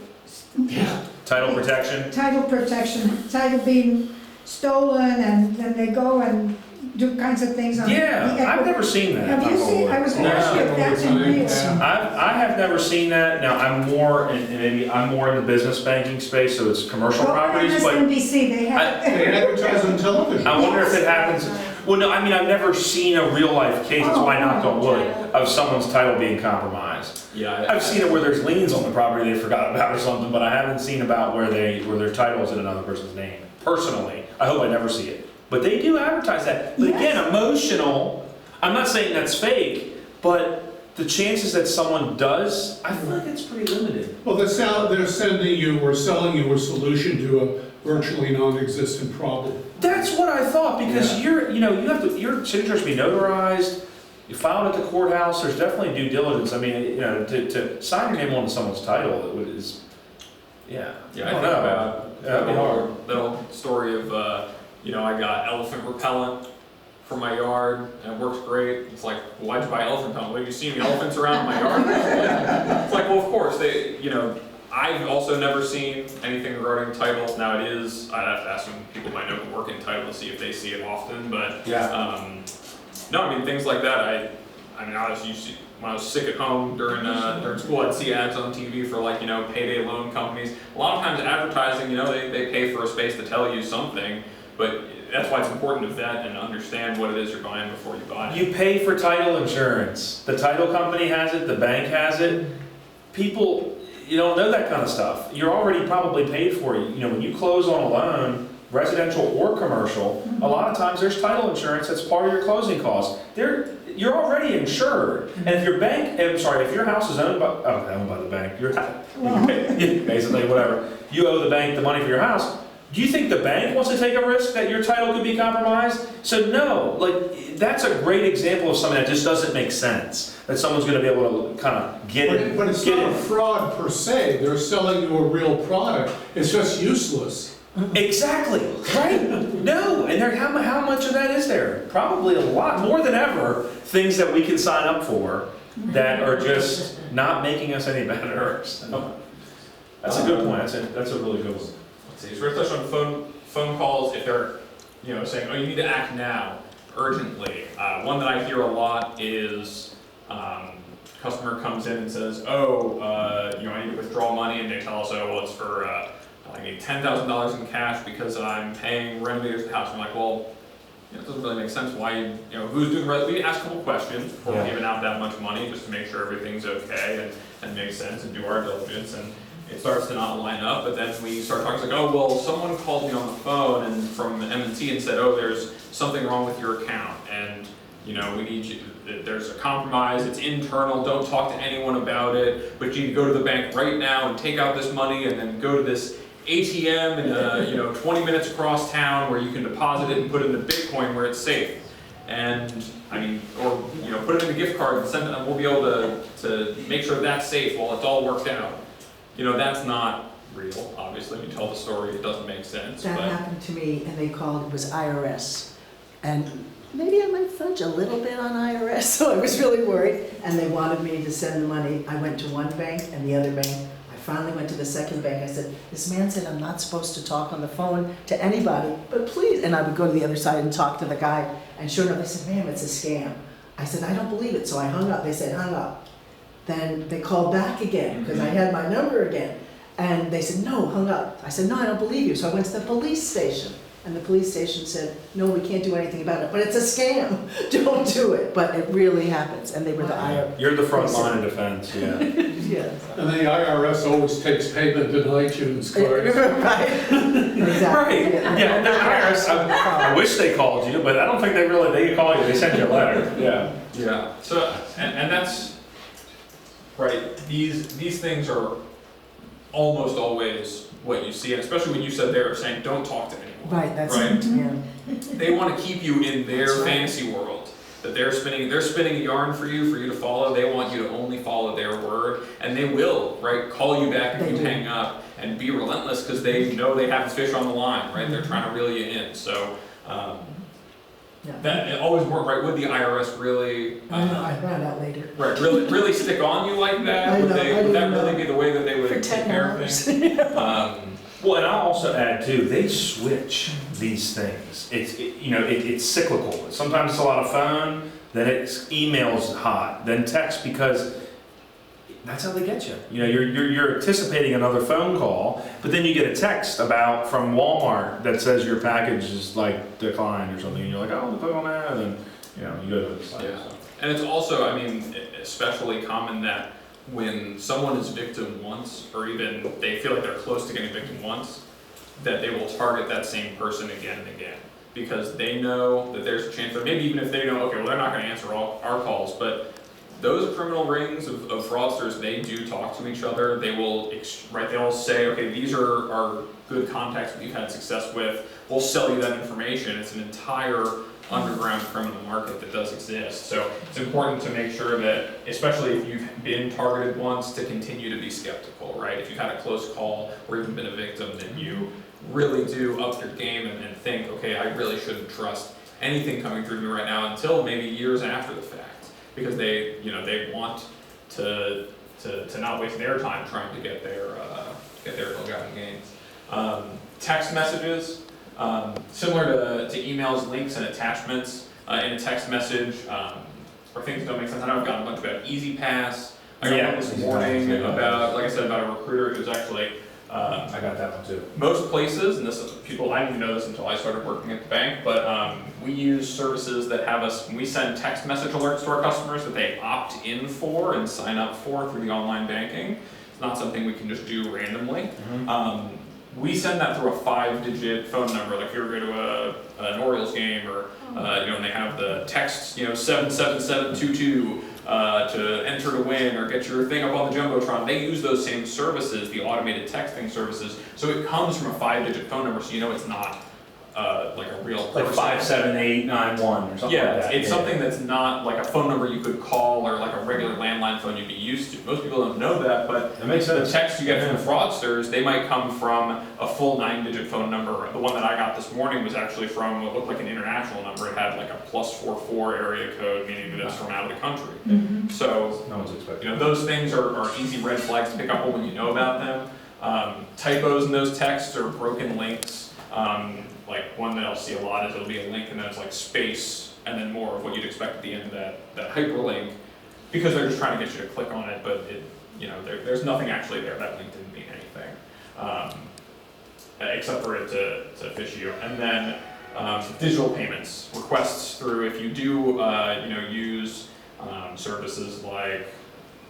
Title protection. Title being stolen, and then they go and do kinds of things on. Yeah, I've never seen that. Have you seen, I was gonna ask you if that's in real. I have never seen that. Now, I'm more in the business banking space, so it's commercial properties, but MSNBC, they have. They advertise on television. I wonder if it happens. Well, no, I mean, I've never seen a real life case, that's why I knocked on wood, of someone's title being compromised. Yeah. I've seen it where there's liens on the property they forgot about or something, but I haven't seen about where their title's in another person's name. Personally, I hope I never see it. But they do advertise that. But again, emotional, I'm not saying that's fake, but the chances that someone does, I feel like it's pretty limited. Well, they're sending you or selling you a solution to a virtually non-existent problem. That's what I thought, because your signature has to be notarized, you file it at the courthouse, there's definitely due diligence. I mean, to sign your name onto someone's title is, Yeah, I I think don't know. about That'd be hard. that old story of, I got elephant repellent for my yard, and it works great. It's like, why'd you buy elephant repellent? Well, you see any elephants around in my yard? It's like, well, of course, I've also never seen anything regarding titles. Now it is, I'd have to ask some people I know who work in title to see if they see it often, but, no, I mean, things like that, I was used to, when I was sick at home during school, I'd see ads on TV for payday loan companies. A lot of times advertising, they pay for a space to tell you something, but that's why it's important to vet and understand what it is you're buying before you buy it. You pay for title insurance. The title company has it, the bank has it. People, you don't know that kind of stuff. You're already probably paid for it. When you close on a loan, residential or commercial, a lot of times there's title insurance that's part of your closing costs. You're already insured. And if your house is owned by the bank, basically whatever, you owe the bank the money for your house. Do you think the bank wants to take a risk that your title could be compromised? So no, that's a great example of something that just doesn't make sense. That someone's going to be able to kind of get it. But it's not a fraud per se. They're selling you a real product. It's just useless. Exactly, right? No, and how much of that is there? Probably a lot, more than ever, things that we can sign up for that are just not making us any better. So, that's a good point. That's a really good one. Let's see, so we're touching on phone calls, if they're, saying, oh, you need to act now, urgently. One that I hear a lot is, customer comes in and says, I need to withdraw money, and they tell us, it's for, I need $10,000 in cash because I'm paying renovators the house. I'm like, well, it doesn't really make sense why, who's doing the we ask a couple questions before we're giving out that much money just to make sure everything's okay and makes sense and do our diligence. And it starts to not line up, but then we start talking, it's like, someone called me on the phone and from M&T and said, there's something wrong with your account, and we need you, there's a compromise, it's internal, don't talk to anyone about it, but you need to go to the bank right now and take out this money and then go to this ATM in 20 minutes across town where you can deposit it and put it into Bitcoin where it's safe. And put it in a gift card and send it, and we'll be able to make sure that's safe while it's all worked out. That's not real, obviously. When you tell the story, it doesn't make sense. That happened to me, and they called, it was IRS. And maybe I might fudge a little bit on IRS, so I was really worried. And they wanted me to send the money. I went to one bank and the other bank. I finally went to the second bank. I said, this man said I'm not supposed to talk on the phone to anybody, but please. And I would go to the other side and talk to the guy. And sure enough, they said, ma'am, it's a scam. I said, I don't believe it. So I hung up. They said, hung up. Then they called back again because I had my number again. And they said, no, hung up. I said, no, I don't believe you. So I went to the police station. And the police station said, no, we can't do anything about it. But it's a scam. Don't do it. But it really happens. And they were the IRS. You're the front line of defense, yeah. Yes. And the IRS always takes payment in iTunes cards. Right. Exactly. Right. Yeah, the IRS, I wish they called you, but I don't think they call you, they send you a letter. Yeah. Yeah. So, and that's, right, these things are almost always what you see, and especially when you said they were saying, don't talk to anyone. Right, that's right? it, yeah. They want to keep you in their fantasy world. that they're spinning a yarn for you to follow. They want you to only follow their word, and they will, right, call you back if They you do. hang up and be relentless because they know they have a fish on the line, right? They're trying to reel you in. So Yeah. that it always worked, right? Would the IRS really? I know, I found out later. Right, really stick on you like that? I Would know, I would that didn't really know. be the way that they would For take care of $10. things? Well, and I'll also add too, they switch these things. It's cyclical. Sometimes it's a lot of phone, then it's emails hot, then text, because that's how they get you. You're anticipating another phone call, but then you get a text from Walmart that says your package is like declined or something, and you're like, oh, click on that, and then you go to the site. Yeah. So. And it's also, I mean, especially common that when someone is victim once, or even they feel like they're close to getting victim once, that they will target that same person again and again. Because they know that there's a chance, or maybe even if they know, okay, well, they're not gonna answer all our calls, but those criminal rings of fraudsters, they do talk to each other. They will, they'll say, okay, these are good contacts that you've had success with. We'll sell you that information. It's an entire underground criminal market that does exist. So it's important to make sure that, especially if you've been targeted once, to continue to be skeptical, right? If you've had a close call or even been a victim, then you really do up your game and think, okay, I really shouldn't trust anything coming through me right now until maybe years after the fact. Because they want to not waste their time trying to get their ill-gotten gains. Text messages, similar to emails, links, and attachments in a text message, or things that don't make sense. I know I've gotten a bunch about Easy Pass. I got one this morning about, like I said, about a recruiter who's actually. I got that one too. Most places, and I didn't even know this until I started working at the bank, but we use services that have us, we send text message alerts to our customers that they opt in for and sign up for through the online banking. It's not something we can just do randomly. We send that through a 5-digit phone number, like if you were going to an Orioles game, or and they have the text, 77722 to enter to win or get your thing up on the Jumbotron. They use those same services, the automated texting services, so it comes from a 5-digit phone number, so it's not like a real Like person. 57891 or something Yeah, like that. it's something that's not like a phone number you could call or like a regular landline phone you'd be used to. Most people don't know that, but That makes the sense. text you get from the fraudsters, they might come from a full 9-digit phone number. The one that I got this morning was actually from what looked like an international number. It had like a +44 area code, meaning that it's from out of the country. So, No one's expecting. those things are easy red flags to pick up on when you know about them. Typos in those texts or broken links. Like one that I'll see a lot is it'll be a link and then it's like space and then more of what you'd expect at the end of that hyperlink, because they're just trying to get you to click on it, but there's nothing actually there. That link didn't mean anything, except for it to phish you. And then digital payments, requests through, if you do use services like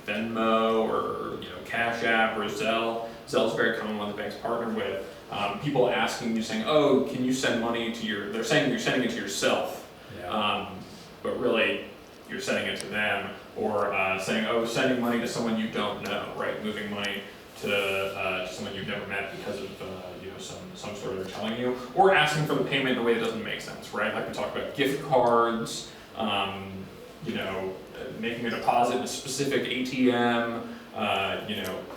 Venmo or Cash App or Zelle. Zelle's very common one the banks partner with. People asking you, saying, "Oh, can you send money to they're saying you're sending it to yourself, but really you're sending it to them," or saying, "Oh, sending money to someone you don't know," right? Moving money to someone you've never met because of some sort of they're telling you, or asking for the payment in a way that doesn't make sense, right? Like we talked about gift cards, making a deposit in a specific ATM.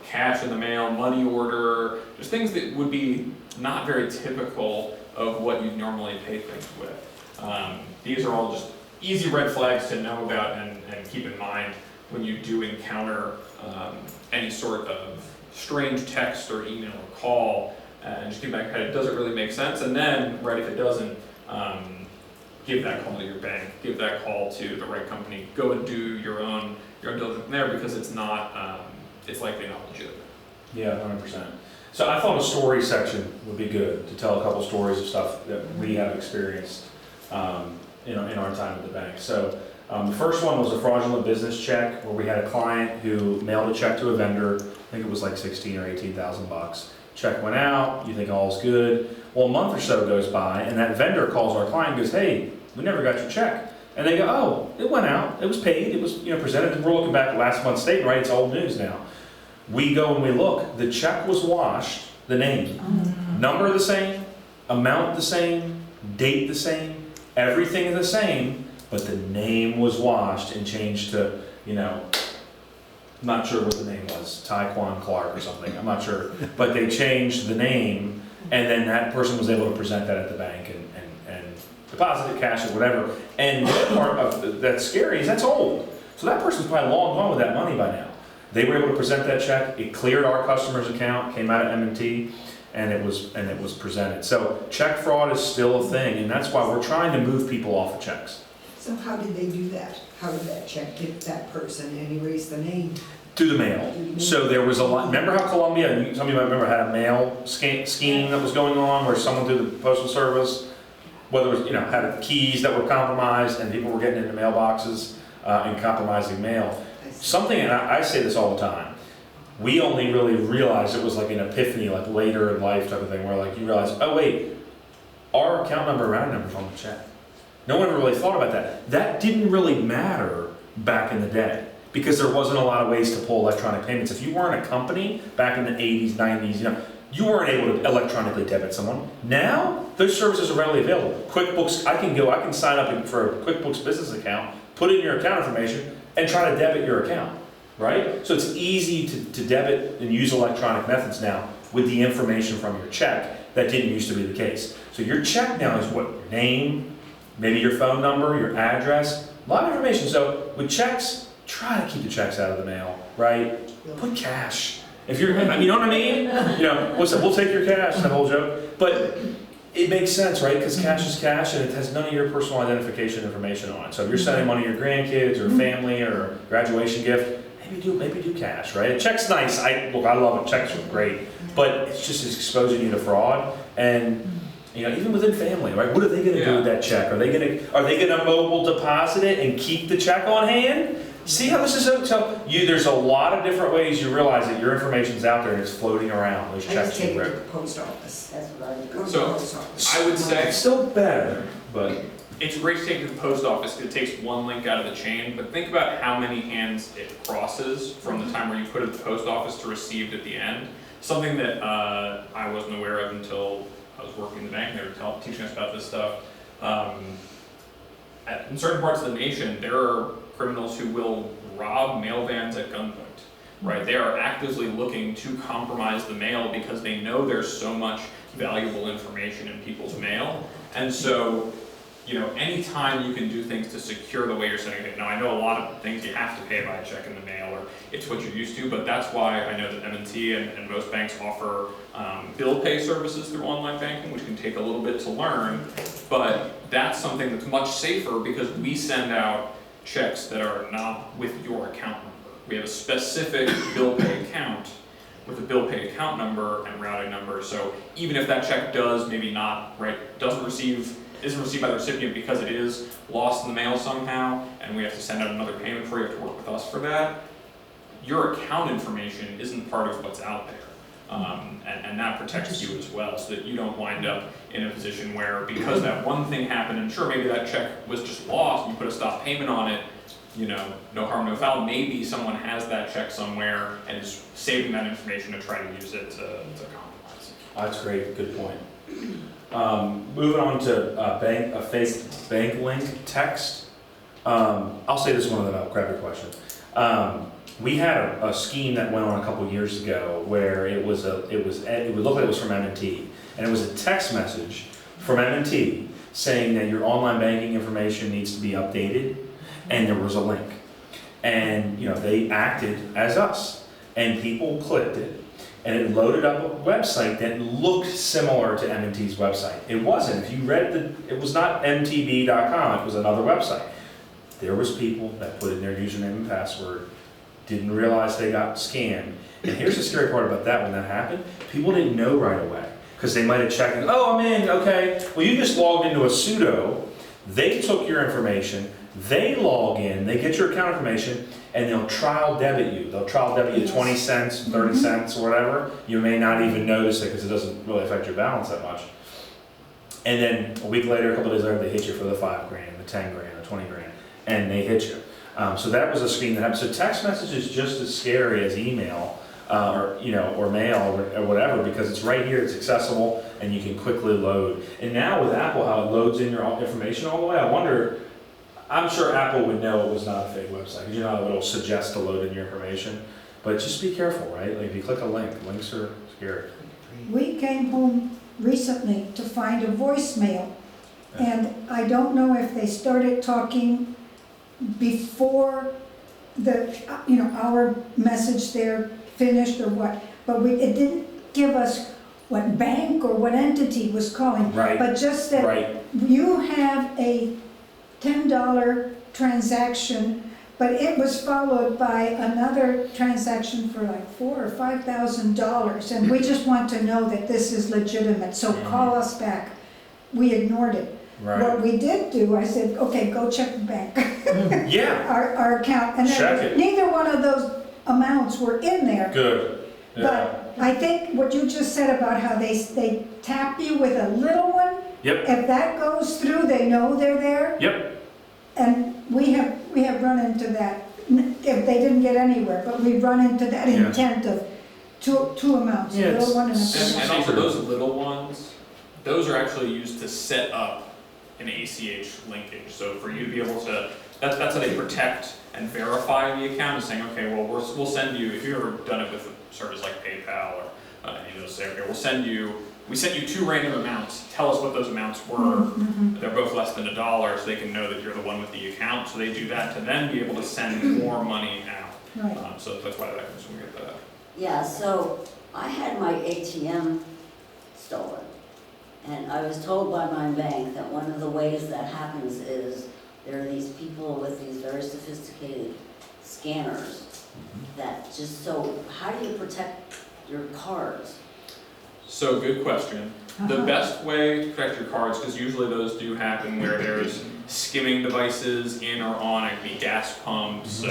Cash in the mail, money order, just things that would be not very typical of what you'd normally pay things with. These are all just easy red flags to know about and keep in mind when you do encounter any sort of strange text or email or call, and just keep back ahead. It doesn't really make sense, and then, right, if it doesn't, give that call to your bank, give that call to the right company, go and do your own diligence there, because it's not, it's likely not legitimate. Yeah, 100%. So I thought a story section would be good to tell a couple stories of stuff that we have experienced in our time at the bank. So the first one was a fraudulent business check where we had a client who mailed a check to a vendor. I think it was like 16 or 18,000 bucks. Check went out, you think all's good. Well, a month or so goes by and that vendor calls our client and goes, "Hey, we never got your check." And they go, "Oh, it went out, it was paid, it was presented." And we're looking back at last month's statement, right? It's old news now. We go and we look, the check was washed, the name, number the same, amount the same, date the same, everything is the same, but the name was washed and changed to, you know, I'm not sure what the name was, Taekwon Clark or something, I'm not sure. But they changed the name, and then that person was able to present that at the bank and deposit it, cash it, whatever. And the other part of that's scary is that's old. So that person's probably long gone with that money by now. They were able to present that check, it cleared our customer's account, came out of M&T, and it was presented. So check fraud is still a thing, and that's why we're trying to move people off of checks. So how did they do that? How did that check get that person and erase the name? Through the mail. So there was a lot, remember how Columbia, some of you might remember, had a mail scheme that was going on where someone through the postal service, whether it was, you know, had keys that were compromised and people were getting into mailboxes and compromising mail. Something, and I say this all the time, we only really realized it was like an epiphany, like later in life type of thing, where like you realize, oh wait, our account number and routing number's on the check. No one ever really thought about that. That didn't really matter back in the day because there wasn't a lot of ways to pull electronic payments. If you weren't a company back in the 80s, 90s, you know, you weren't able to electronically debit someone. Now, those services are readily available. QuickBooks, I can sign up for a QuickBooks business account, put in your account information, and try to debit your account, right? So it's easy to debit and use electronic methods now with the information from your check. That didn't used to be the case. So your check now is what? Your name, maybe your phone number, your address, a lot of information. So with checks, try to keep the checks out of the mail, right? Put cash. If you're, you know what I mean? You know, we'll take your cash, that whole joke. But it makes sense, right? Because cash is cash and it has none of your personal identification information on it. So if you're sending money to your grandkids or family or a graduation gift, maybe do cash, right? A check's nice. Look, I love it. Checks are great. But it's just exposing you to fraud. And you know, even within family, right? What are they going to do with that check? Are they going to mobile deposit it and keep the check on hand? See how this is so there's a lot of different ways you realize that your information's out there and it's floating around. Those I checks just take it to everywhere. the post office. That's what I do. Go to the So, post office. I would say It's still better, but it's great to take it to the post office because it takes one link out of the chain, but think about how many hands it crosses from the time where you put it at the post office to received at the end. Something that I wasn't aware of until I was working in the bank, and they were teaching us about this stuff. In certain parts of the nation, there are criminals who will rob mail vans at gunpoint, right? They are actively looking to compromise the mail because they know there's so much valuable information in people's mail. And so, you know, anytime you can do things to secure the way you're sending it. Now, I know a lot of things you have to pay by a check in the mail, or it's what you're used to, but that's why I know that M&T and most banks offer bill pay services through online banking, which can take a little bit to learn, but that's something that's much safer because we send out checks that are not with your account number. We have a specific bill pay account with a bill pay account number and routing number, so even if that check does maybe not, right, isn't received by the recipient because it is lost in the mail somehow, and we have to send out another payment for you, you have to work with us for that, your account information isn't part of what's out there. And that protects you as well, so that you don't wind up in a position where, because that one thing happened, and sure, maybe that check was just lost, and you put a stop payment on it, you know, no harm, no foul, maybe someone has that check somewhere and is saving that information to try to use it to compromise. that's great, good point. Moving on to a fake bank link text. I'll say this one and then I'll grab your question. We had a scheme that went on a couple years ago where it would look like it was from M&T, and it was a text message from M&T saying that your online banking information needs to be updated, and there was a link. And you know, they acted as us, and people clicked it, and it loaded up a website that looked similar to M&T's website. It wasn't. If you read it was not mtb.com, it was another website. There was people that put in their username and password, didn't realize they got scammed. And here's the scary part about that when that happened. People didn't know right away because they might have checked and, oh, I'm in, okay. Well, you just logged into a pseudo. They took your information, they log in, they get your account information, and they'll trial debit you. They'll trial debit you 20 cents, 30 cents, or whatever. You may not even notice it because it doesn't really affect your balance that much. And then a week later, a couple days later, they hit you for the 5 grand, the 10 grand, the 20 grand, and they hit you. So that was a scheme that happened. So text message is just as scary as email, or mail or whatever, because it's right here, it's accessible, and you can quickly load. And now with Apple, how it loads in your information all the way, I wonder, I'm sure Apple would know it was not a fake website, 'cause you know how it'll suggest to load in your information. But just be careful, right? Like if you click a link, links are scary. We came home recently to find a voicemail, and I don't know if they started talking before the, our message there finished or what, but it didn't give us what bank or what entity was calling. Right. But just that Right. you have a $10 transaction, but it was followed by another transaction for like $4,000 or $5,000, and we just want to know that this is legitimate, so call us back. We ignored it. Right. What we did do, I said, okay, go check the bank, Yeah. our account, and Check it. then neither one of those amounts were in there. Good. Yeah. But I think what you just said about how they tap you with a little one, Yep. if that goes through, they know they're there. Yep. And we have run into that, if they didn't get anywhere, but we've run into that Yeah. intent of two amounts, a Yeah, little one and a it's- big one. And also those little ones, those are actually used to set up an ACH linkage. So for you to be able to, that's how they protect and verify the account, is saying, okay, well, we'll send you, if you've ever done it with a service like PayPal or any of those, say, okay, we sent you 2 random amounts, tell us what those amounts were. Mhm. They're both less than $1, so they can know that you're the one with the account, so they do that to then be able to send more money out. Right. So that's why that happens when we get that. Yeah, so I had my ATM stolen. And I was told by my bank that one of the ways that happens is there are these people with these very sophisticated scanners that just, so how do you protect your cards? So good question. The Uh-huh. best way to protect your cards, because usually those do happen where there's skimming devices in or on, it could be gas pumps,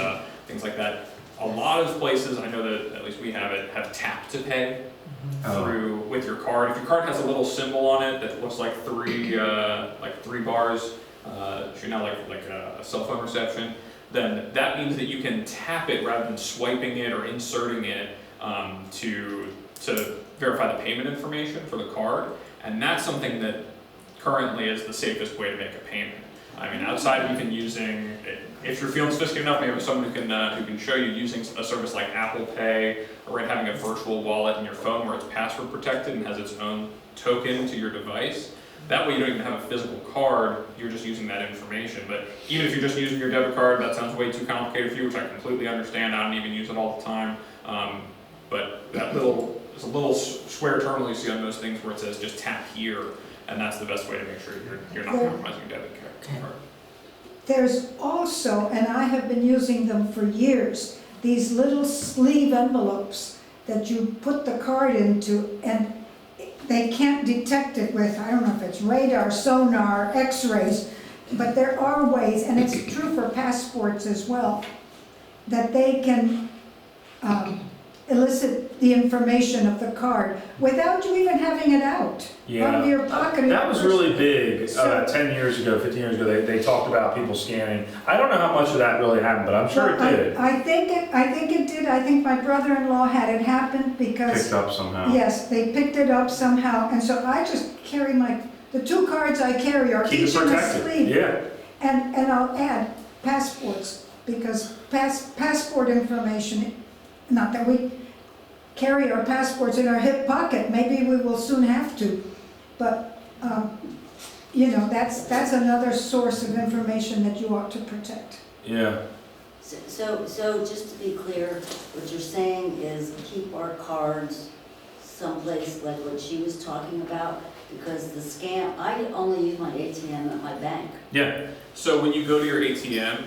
things like that. A lot of places, I know that at least we have it, have tap to pay through with your card. If your card has a little symbol on it that looks like three bars, you know, like a cell phone reception, then that means that you can tap it rather than swiping it or inserting it to verify the payment information for the card. And that's something that currently is the safest way to make a payment. I mean, outside of even using, if you're feeling sophisticated enough, maybe someone who can show you using a service like Apple Pay, or having a virtual wallet in your phone where it's password protected and has its own token to your device. That way you don't even have a physical card, you're just using that information. But even if you're just using your debit card, that sounds way too complicated for you, which I completely understand. I don't even use it all the time. But there's a little square terminal you see on most things where it says just tap here, and that's the best way to make sure you're not compromising your debit card. There's also, and I have been using them for years, these little sleeve envelopes that you put the card into, and they can't detect it with, I don't know if it's radar, sonar, x-rays, but there are ways, and it's true for passports as well, that they can elicit the information of the card without you even having it out of your pocket. That was really big. So- 10 years ago, 15 years ago, they talked about people scanning. I don't know how much of that really happened, but I'm sure it Well, did. I think it did. I think my brother-in-law had it happen because, Picked up somehow. yes, they picked it up somehow. And so I just carry the 2 cards I carry are Keep it each in a protected. sleeve. Yeah. And I'll add passports, because passport information, not that we carry our passports in our hip pocket, maybe we will soon have to, but, that's another source of information that you ought to protect. Yeah. So just to be clear, what you're saying is keep our cards someplace like what she was talking about, because the scam, I only use my ATM at my bank. Yeah. So when you go to your ATM,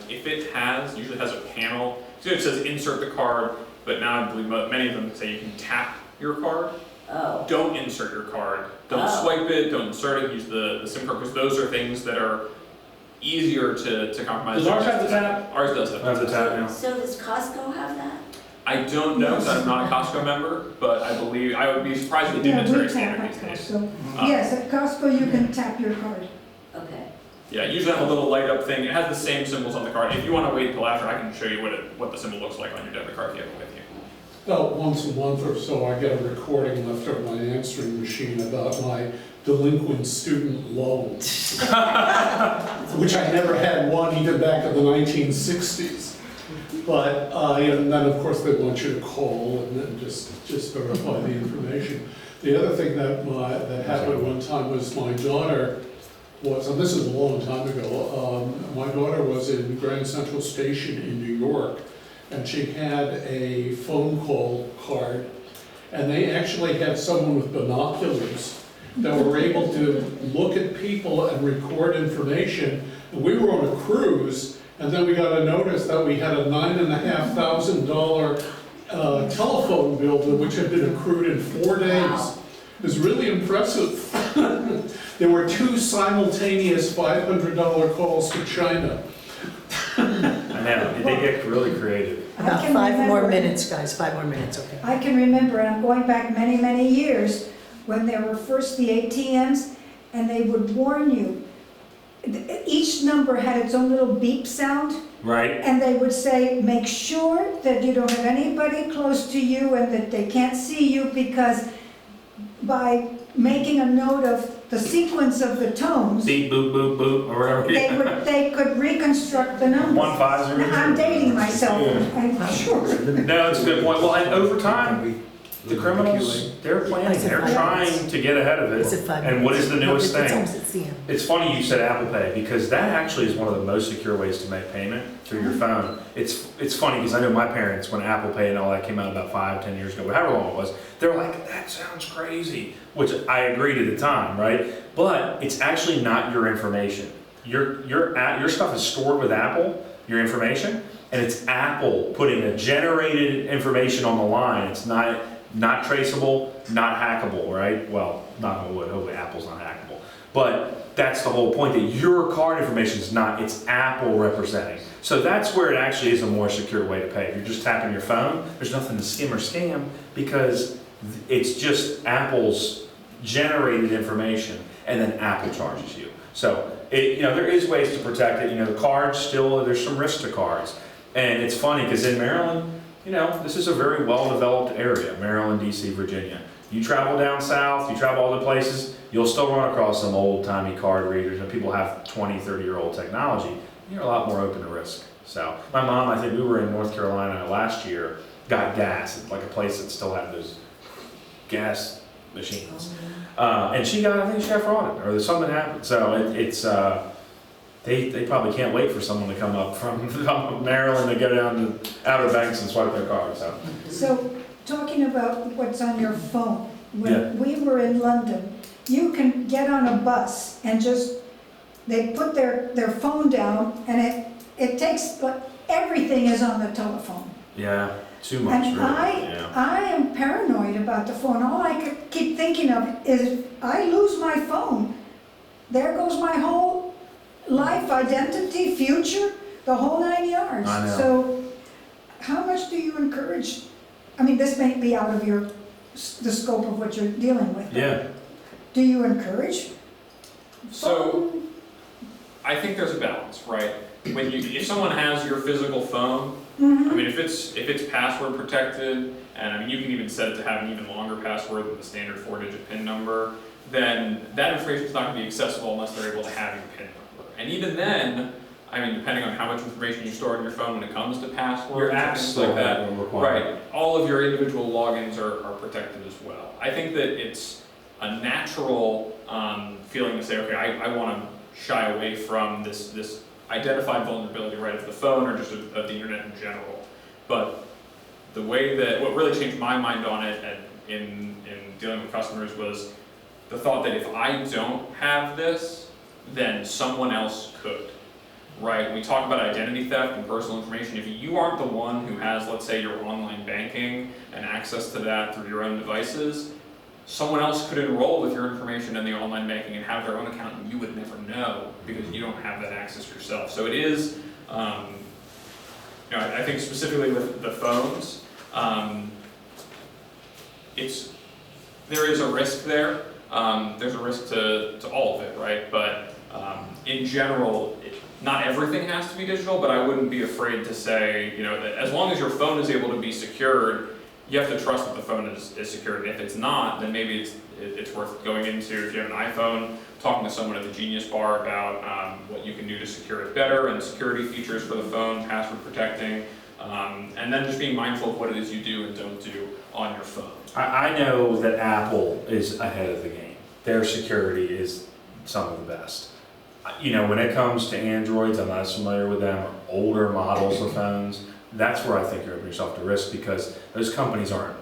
if it usually has a panel, so it says insert the card, but now I believe many of them say you can tap your card. Oh, Don't insert your card. Don't swipe it, don't insert it, use the SIM card, because those are things that are easier to compromise. Does ours have the tap? Ours does Have the tap now. so does Costco have that? I don't know, because I'm not a Costco member, but I would be surprised if they didn't. It's Yeah, very we tap standard at these days. Costco. Yes, at Costco you can tap your card. Okay. Yeah, usually have a little light up thing. It has the same symbols on the card. If you want to wait until after, I can show you what the symbol looks like on your debit card if you have it with you. About once a month or so, I get a recording left of my answering machine about my delinquent student loans, which I never had one even back in the 1960s. But, and then of course they want you to call and then just verify the information. The other thing that happened one time was my daughter was, and this is a long time ago, my daughter was in Grand Central Station in New York, and she had a phone call card, and they actually had someone with binoculars that were able to look at people and record information. And we were on a cruise, and then we got a notice that we had a $9,500 telephone bill which had been accrued in 4 days. Wow. It was really impressive. There were 2 simultaneous $500 calls to China. I know, they get really creative. I About can 5 more remember- minutes, guys, 5 more minutes, okay. I can remember, and I'm going back many, many years, when there were first the ATMs, and they would warn you. Each number had its own little beep sound, Right? and they would say, make sure that you don't have anybody close to you and that they can't see you, because by making a note of the sequence of the tones, Beep, boop, boop, boop, or whatever. they could reconstruct the number. 150. Now, I'm dating myself, Yeah. I'm sure. No, it's a good point. Well, and over time, the criminals, they're planning, they're trying to get ahead of Is it it. 5 And what minutes? is the newest No, thing? it's the end. It's funny you said Apple Pay, because that actually is one of the most secure ways to make payment through your phone. It's funny, because I know my parents, when Apple Pay and all that came out about 5-10 years ago, however long it was, they were like, that sounds crazy, which I agreed at the time, right? But it's actually not your information. Your stuff is stored with Apple, your information, and it's Apple putting a generated information on the line. It's not traceable, not hackable, right? Well, knock on wood, hopefully Apple's not hackable. But that's the whole point, that your card information is not, it's Apple representing. So that's where it actually is a more secure way to pay. If you're just tapping your phone, there's nothing to skim or scam, because it's just Apple's generated information, and then Apple charges you. So there is ways to protect it. The cards still, there's some risk to cards. And it's funny, because in Maryland, this is a very well-developed area, Maryland, DC, Virginia. You travel down south, you travel other places, you'll still run across some old-timey card readers, and people have 20, 30-year-old technology. You're a lot more open to risk. So my mom, I think we were in North Carolina last year, got gas at like a place that still had those gas machines. And I think she got frauded, or something happened. So they probably can't wait for someone to come up from Maryland to go down to Outer Banks and swipe their card. So, talking about what's on your phone, Yeah. when we were in London, you can get on a bus and they put their phone down, and it takes, everything is on the telephone. Yeah, too much. And really. I am paranoid about the phone. All I could keep thinking of is, if I lose my phone, there goes my whole life, identity, future, the whole 9 yards. I know. So how much do you encourage, this may be out of the scope of what you're dealing with. but Yeah. Do you encourage? So, phone? I think there's a balance, right? If someone has your physical phone, Mhm. if it's password protected, and you can even set it to have an even longer password than the standard 4-digit PIN number, then that information is not going to be accessible unless they're able to have your PIN number. And even then, depending on how much information you store on your phone when it comes to passwords Your and apps things still like that, have a requirement. right? All of your individual logins are protected as well. I think that it's a natural feeling to say, okay, I want to shy away from this identified vulnerability, right, of the phone or just of the internet in general. But the way that, what really changed my mind on it in dealing with customers was the thought that if I don't have this, then someone else could, right? We talk about identity theft and personal information. If you aren't the one who has, let's say, your online banking and access to that through your own devices, someone else could enroll with your information in the online banking and have their own account, and you would never know because you don't have that access yourself. So it is, I think specifically with the phones, there is a risk there. There's a risk to all of it, right? But in general, not everything has to be digital, but I wouldn't be afraid to say, that as long as your phone is able to be secured, you have to trust that the phone is secure. And if it's not, then maybe it's worth going into, if you have an iPhone, talking to someone at the Genius Bar about what you can do to secure it better and security features for the phone, password protecting, and then just being mindful of what it is you do and don't do on your phone. I know that Apple is ahead of the game. Their security is some of the best. You know, when it comes to Androids, I'm not as familiar with them, or older models of phones, that's where I think you're opening yourself to risk, because those companies aren't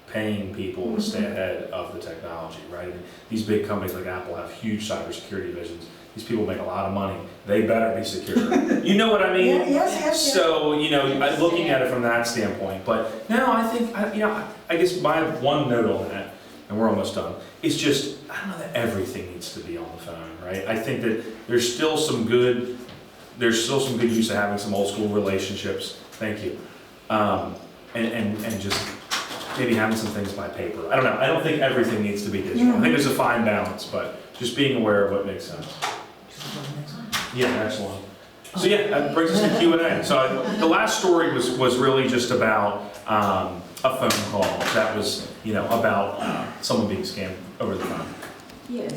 paying people to stay ahead of the technology, right? I mean, these big companies like Apple have huge cybersecurity divisions. These people make a lot of money. They better be secure. You know what I mean? Yeah, yes. So, you know, looking at it from that standpoint, but no, I think, I guess my one note on that, and we're almost done, is just, I don't know that everything needs to be on the phone, right? I think that there's still some good use of having some old school relationships, thank you, and just maybe having some things by paper. I don't know, I don't think everything needs to be digital. I think there's a fine balance, but just being aware of what makes sense. Yeah, excellent. So yeah, that brings us to Q&A. So the last story was really just about a phone call that was, about someone being scammed over the phone. Yes,